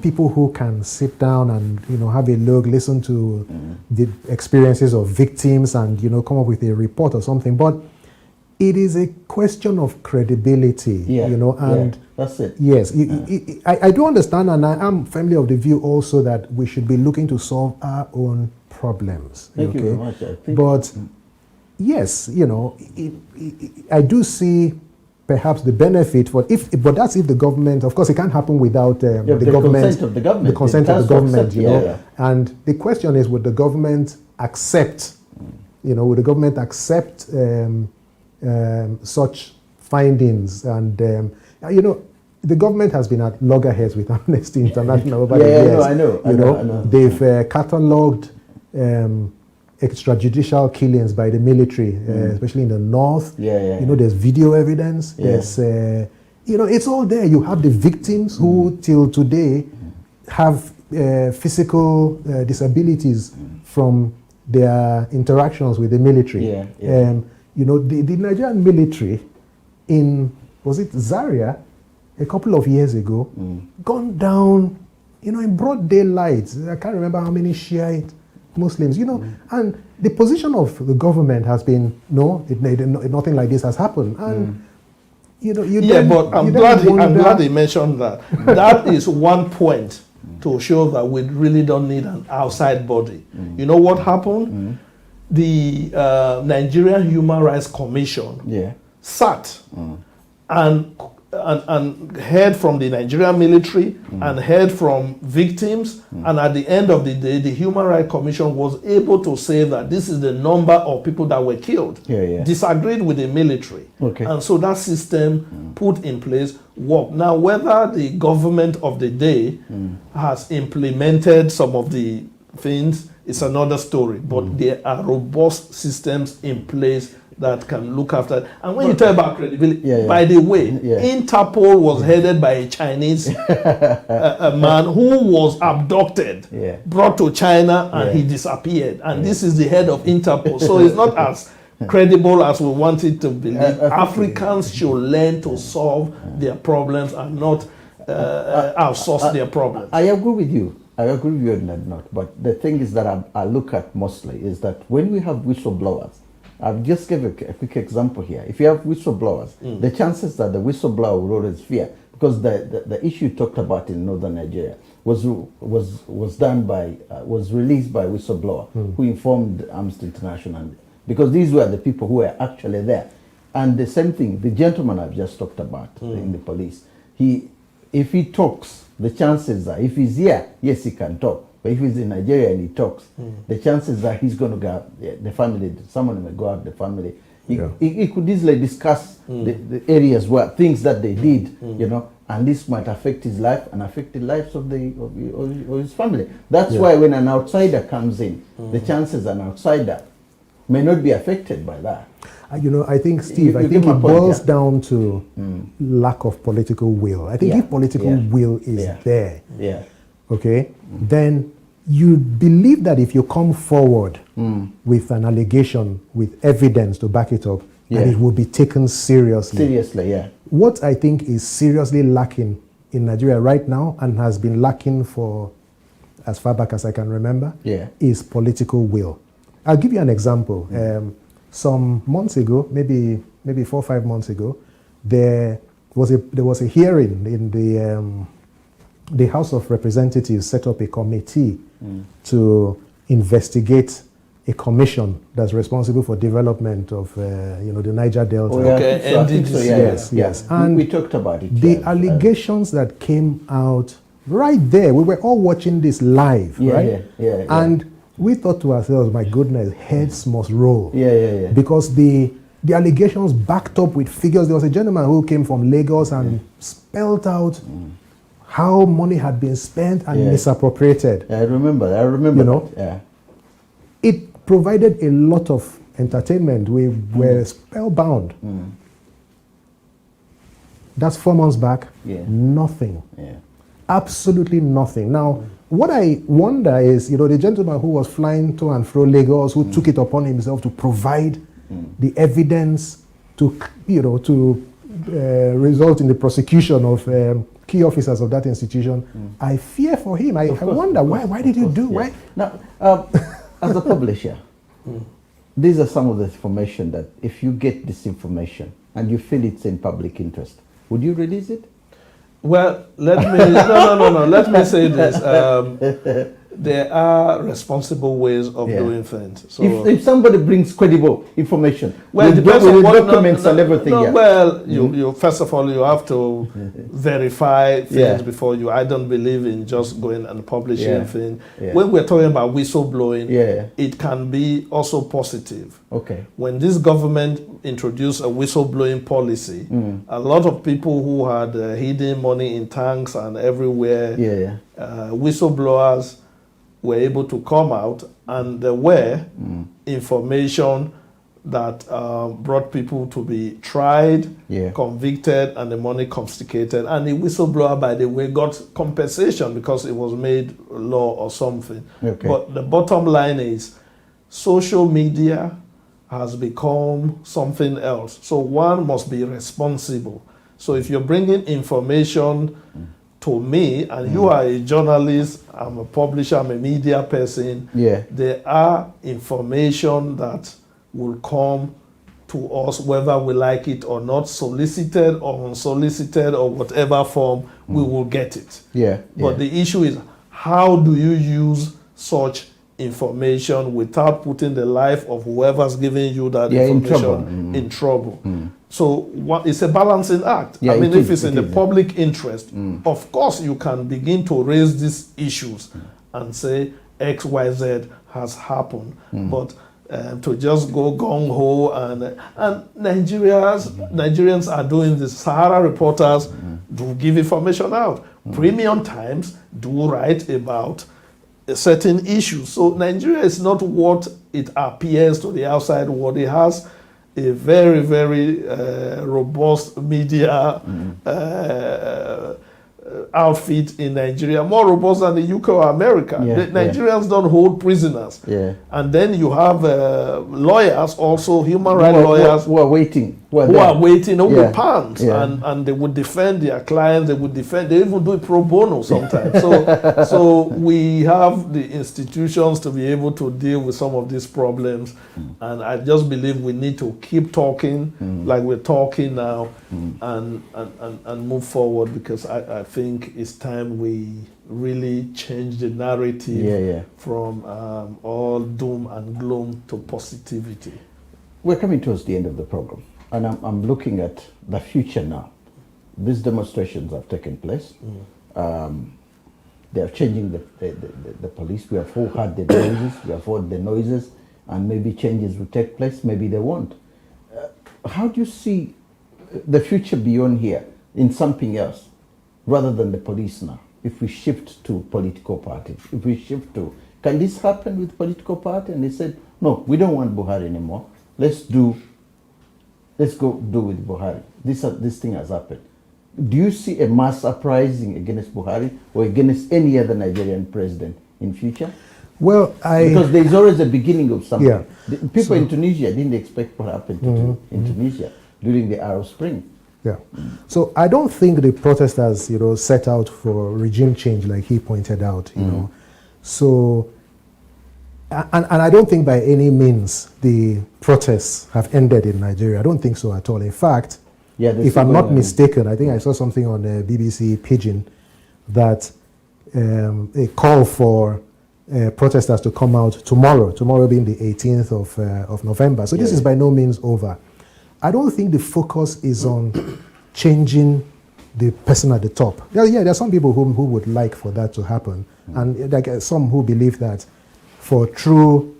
Speaker 2: people who can sit down and, have a look, listen to the experiences of victims and, come up with a report or something. But it is a question of credibility, and
Speaker 1: that's it.
Speaker 2: Yes, I do understand, and I am firmly of the view also that we should be looking to solve our own problems.
Speaker 1: Thank you very much.
Speaker 2: But yes, I do see perhaps the benefit but that's if the government, of course, it can't happen without the
Speaker 1: consent of the government.
Speaker 2: The consent of the government, And the question is, would the government accept, would the government accept such findings? And the government has been at loggerheads with Amnesty International over the years.
Speaker 1: I know.
Speaker 2: They've catalogued extrajudicial killings by the military, especially in the north. There's video evidence. There's, it's all there. You have the victims who, till today, have physical disabilities from their interactions with the military. The Nigerian military was it Zaria, a couple of years ago, gone down, in broad daylight. I can't remember how many Shiite Muslims, and the position of the government has been, nothing like this has happened. And,
Speaker 3: but I'm glad he mentioned that. That is one point to show that we really don't need an outside body. You know what happened? The Nigerian Human Rights Commission sat and heard from the Nigerian military and heard from victims, and at the end of the day, the Human Rights Commission was able to say that this is the number of people that were killed. Disagreed with the military. And so that system put in place worked. Now, whether the government of the day has implemented some of the things is another story, but there are robust systems in place that can look after it. And when you talk about credibility, by the way, Interpol was headed by a Chinese a man who was abducted, brought to China, and he disappeared. And this is the head of Interpol. So it's not as credible as we want it to believe. Africans should learn to solve their problems and not outsource their problems.
Speaker 1: I agree with you. I agree with you on that note. But the thing is that I look at mostly is that when we have whistleblowers, I'll just give a quick example here. If you have whistleblowers, the chances that the whistleblower will always fear, because the issue you talked about in northern Nigeria was done by was released by a whistleblower who informed Amnesty International, because these were the people who were actually there. And the same thing, the gentleman I've just talked about in the police, if he talks, the chances are, if he's here, yes, he can talk. But if he's in Nigeria and he talks, the chances are he's going to go out, the family, someone may go out the family. He could easily discuss the areas where things that they did, and this might affect his life and affect the lives of his family. That's why when an outsider comes in, the chances an outsider may not be affected by that.
Speaker 2: I think, Steve, I think it boils down to lack of political will. I think if political will is there, then you believe that if you come forward with an allegation, with evidence to back it up, that it will be taken seriously. What I think is seriously lacking in Nigeria right now, and has been lacking for as far back as I can remember, is political will. I'll give you an example. Some months ago, maybe 4 or 5 months ago, there was a hearing in the House of Representatives set up a committee to investigate a commission that's responsible for development of the Niger Delta.
Speaker 1: Yes.
Speaker 2: And
Speaker 1: we talked about it.
Speaker 2: The allegations that came out right there, we were all watching this live, right? And we thought to ourselves, my goodness, heads must roll. Because the the allegations backed up with figures. There was a gentleman who came from Lagos and spelled out how money had been spent and misappropriated.
Speaker 1: I remember.
Speaker 2: You know, it provided a lot of entertainment. We were spellbound. That's 4 months back. Nothing. Absolutely nothing. Now, what I wonder is, you know, the gentleman who was flying to and fro Lagos, who took it upon himself to provide the evidence to, you know, to result in the prosecution of key officers of that institution. I fear for him. I wonder why did you do? Why?
Speaker 1: Now, as a publisher, these are some of the information that if you get this information and you feel it's in public interest, would you release it?
Speaker 3: Well, let me no. Let me say this: there are responsible ways of doing things. So
Speaker 1: if somebody brings credible information,
Speaker 3: well,
Speaker 1: with documents and everything.
Speaker 3: Well, you first of all you have to verify things before you. I don't believe in just going and publishing things. When we're talking about whistleblowing, it can be also positive.
Speaker 1: Okay.
Speaker 3: When this government introduced a whistleblowing policy, a lot of people who had hidden money in tanks and everywhere, whistleblowers were able to come out, and there were information that brought people to be tried, convicted, and the money confiscated. And the whistleblower, by the way, got compensation because it was made law or something.
Speaker 1: Okay.
Speaker 3: But the bottom line is, social media has become something else. So one must be responsible. So if you're bringing information to me, and you are a journalist, I'm a publisher, I'm a media person, there are information that will come to us, whether we like it or not, solicited or unsolicited or whatever form, we will get it. But the issue is, how do you use such information without putting the life of whoever's giving you that information in trouble? So it's a balancing act. I mean, if it's in the public interest, of course you can begin to raise these issues and say X, Y, Z has happened. But to just go gung-ho and Nigerians are doing this. Sahara reporters do give information out. Premium Times do write about certain issues. So Nigeria is not what it appears to the outside world. It has a very, very robust media outfit in Nigeria, more robust than the UK or America. The Nigerians don't hold prisoners. And then you have lawyers, also human rights lawyers,
Speaker 1: who are waiting.
Speaker 3: Who are waiting with pants, and they would defend their clients. They even do it pro bono sometimes. So we have the institutions to be able to deal with some of these problems, and I just believe we need to keep talking like we're talking now, and move forward, because I think it's time we really change the narrative from all doom and gloom to positivity.
Speaker 1: We're coming towards the end of the program, and I'm looking at the future now. These demonstrations have taken place. They are changing the police. We have all heard the noises. We have heard the noises, and maybe changes will take place. Maybe they won't. How do you see the future beyond here in something else, rather than the police now? If we shift to political parties, can this happen with political party? And they said, no, we don't want Buhari anymore. Let's go do with Buhari. This thing has happened. Do you see a mass uprising against Buhari or against any other Nigerian president in future?
Speaker 2: Well,
Speaker 1: because there's always a beginning of something. People in Tunisia didn't expect what happened in Tunisia during the Arab Spring.
Speaker 2: So I don't think the protesters, set out for regime change like he pointed out, So, and I don't think by any means the protests have ended in Nigeria. I don't think so at all. In fact, if I'm not mistaken, I think I saw something on the BBC Pidgin that a call for protesters to come out tomorrow being the 18th of November. So this is by no means over. I don't think the focus is on changing the person at the top. There are some people who would like for that to happen, and some who believe that for true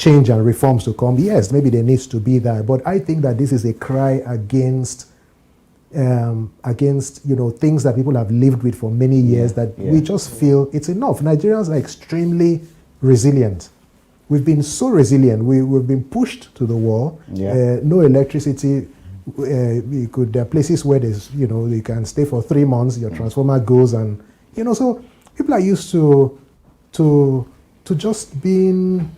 Speaker 2: change and reforms to come. Yes, maybe there needs to be that, but I think that this is a cry against things that people have lived with for many years, that we just feel it's enough. Nigerians are extremely resilient. We've been so resilient. We've been pushed to the wall. No electricity. There are places where there's, you can stay for 3 months, your transformer goes, and, so people are used to just being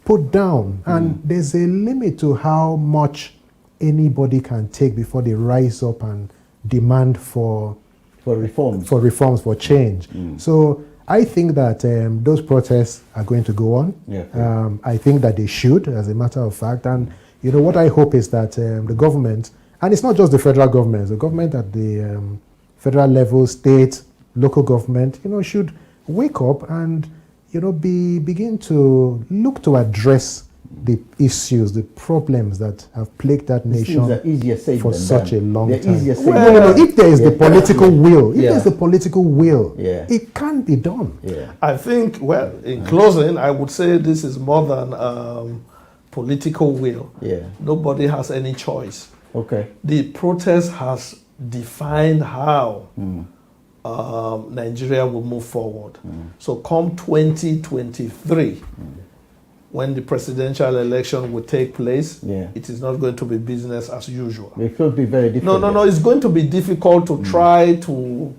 Speaker 2: put down. And there's a limit to how much anybody can take before they rise up and demand for
Speaker 1: reforms,
Speaker 2: for change. So I think that those protests are going to go on. I think that they should, as a matter of fact. And what I hope is that the government, and it's not just the federal government, the government at the federal level, state, local government, should wake up and begin to look to address the issues, the problems that have plagued that nation for such a long time. If there is the political will, it can be done.
Speaker 3: I think, in closing, I would say this is more than political will. Nobody has any choice. The protest has defined how Nigeria will move forward. So come 2023, when the presidential election will take place, it is not going to be business as usual.
Speaker 1: It could be very difficult.
Speaker 3: No. It's going to be difficult to try to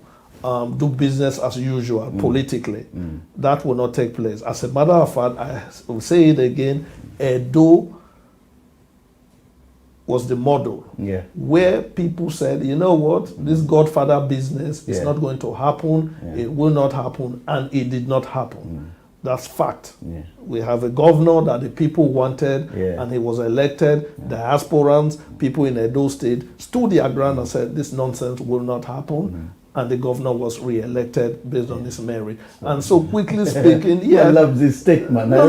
Speaker 3: do business as usual politically. That will not take place. As a matter of fact, I will say it again, Edo was the model where people said, you know what, this Godfather business is not going to happen, it will not happen, and it did not happen. That's fact. We have a governor that the people wanted, and he was elected. Diasporans, people in Edo State, stood their ground and said, this nonsense will not happen. And the governor was re-elected based on his merit. And so, quickly speaking,
Speaker 1: I love this statement.
Speaker 3: No,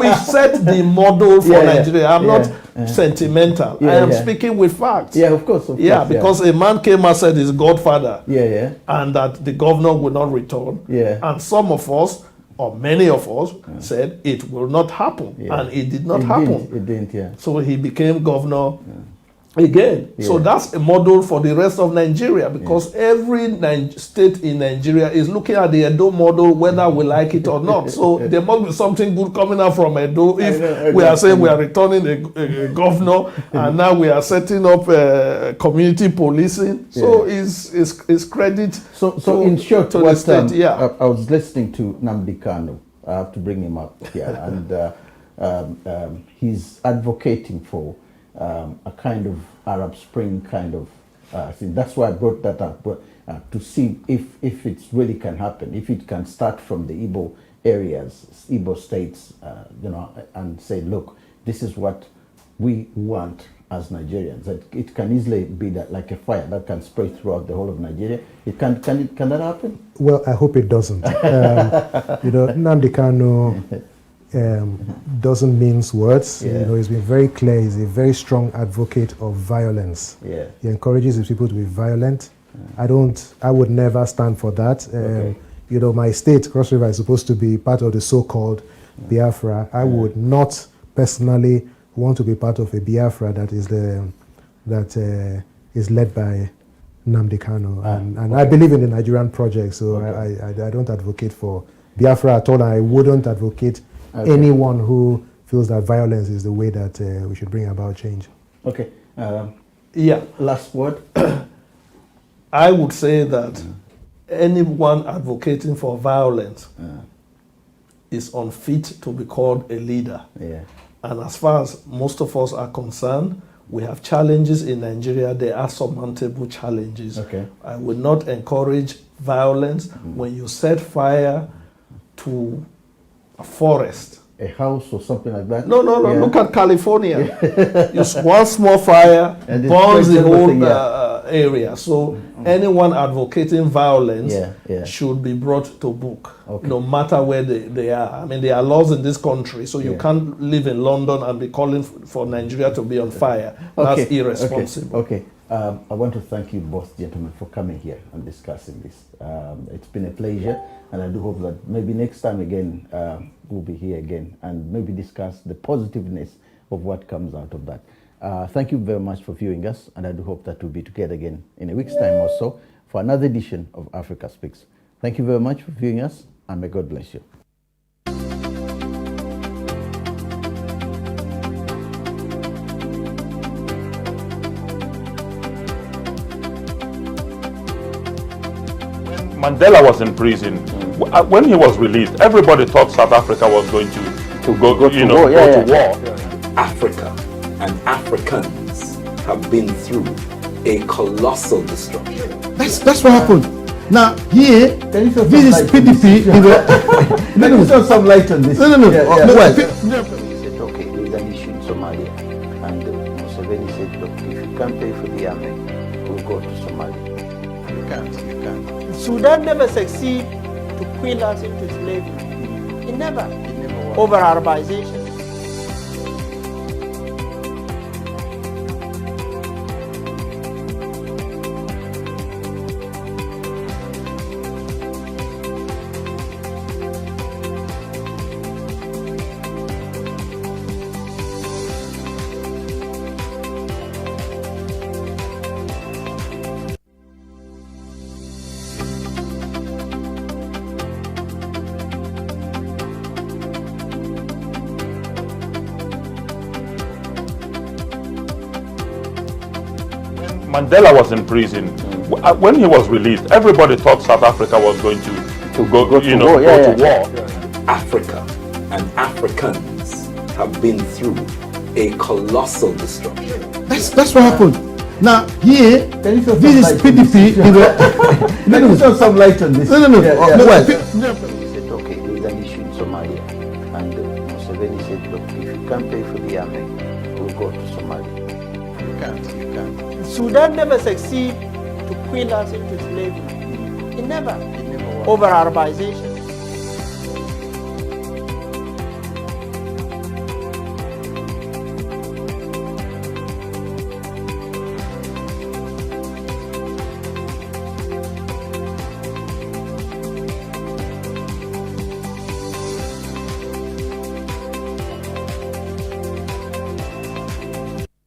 Speaker 3: we set the model for Nigeria. I'm not sentimental. I am speaking with facts.
Speaker 1: Of course.
Speaker 3: Because a man came and said his Godfather, and that the governor will not return. And some of us, or many of us, said it will not happen, and it did not happen.
Speaker 1: It didn't.
Speaker 3: So he became governor again. So that's a model for the rest of Nigeria, because every state in Nigeria is looking at the Edo model, whether we like it or not. So there must be something good coming out from Edo if we are saying we are returning a governor, and now we are setting up community policing. So it's credit.
Speaker 1: So in short, to the state. I was listening to Nnamdi Kanu. I have to bring him up here, and he's advocating for a kind of Arab Spring kind of thing. That's why I brought that up, to see if it really can happen, if it can start from the Igbo areas, Igbo states, and say, look, this is what we want as Nigerians. That it can easily be that like a fire that can spread throughout the whole of Nigeria. Can that happen?
Speaker 2: Well, I hope it doesn't. Nnamdi Kanu doesn't mince words. He's been very clear. He's a very strong advocate of violence. He encourages his people to be violent. I would never stand for that. My state, Cross River, is supposed to be part of the so-called Biafra. I would not personally want to be part of a Biafra that is led by Nnamdi Kanu. And I believe in the Nigerian project, so I don't advocate for Biafra at all, and I wouldn't advocate anyone who feels that violence is the way that we should bring about change.
Speaker 1: Last word.
Speaker 3: I would say that anyone advocating for violence is unfit to be called a leader. And as far as most of us are concerned, we have challenges in Nigeria. There are surmountable challenges. I would not encourage violence. When you set fire to a forest,
Speaker 1: a house or something like that.
Speaker 3: No. Look at California. One small fire burns the whole area. So anyone advocating violence should be brought to book, no matter where they are. I mean, there are laws in this country, so you can't live in London and be calling for Nigeria to be on fire. That's irresponsible.
Speaker 1: I want to thank you both, gentlemen, for coming here and discussing this. It's been a pleasure, and I do hope that maybe next time again, we'll be here again and maybe discuss the positiveness of what comes out of that. Thank you very much for viewing us, and I do hope that we'll be together again in a week's time or so for another edition of Africa Speaks. Thank you very much for viewing us, and may God bless you.
Speaker 4: Mandela was in prison. When he was released, everybody thought South Africa was going to go to war.
Speaker 5: Africa and Africans have been through a colossal destruction.
Speaker 1: That's what happened. Now here, this is PDP. Let me throw some light on this. No. He said, okay, there is an issue in Somalia, and Museveni said, look, if you can't pay for the army, we'll go to Somalia. You can't.
Speaker 6: Sudan never succeed to quill us into slavery. It never. Over Arabization.
Speaker 4: Mandela was in prison. When he was released, everybody thought South Africa was going to go to war.
Speaker 5: Africa and Africans have been through a colossal destruction.
Speaker 1: That's what happened. Now here, this is PDP. Let me throw some light on this. No. He said, okay, there is an issue in Somalia, and Museveni said, look, if you can't pay for the army, we'll go to Somalia. You can't.
Speaker 6: Sudan never succeed to quill us into slavery. It never. Over Arabization.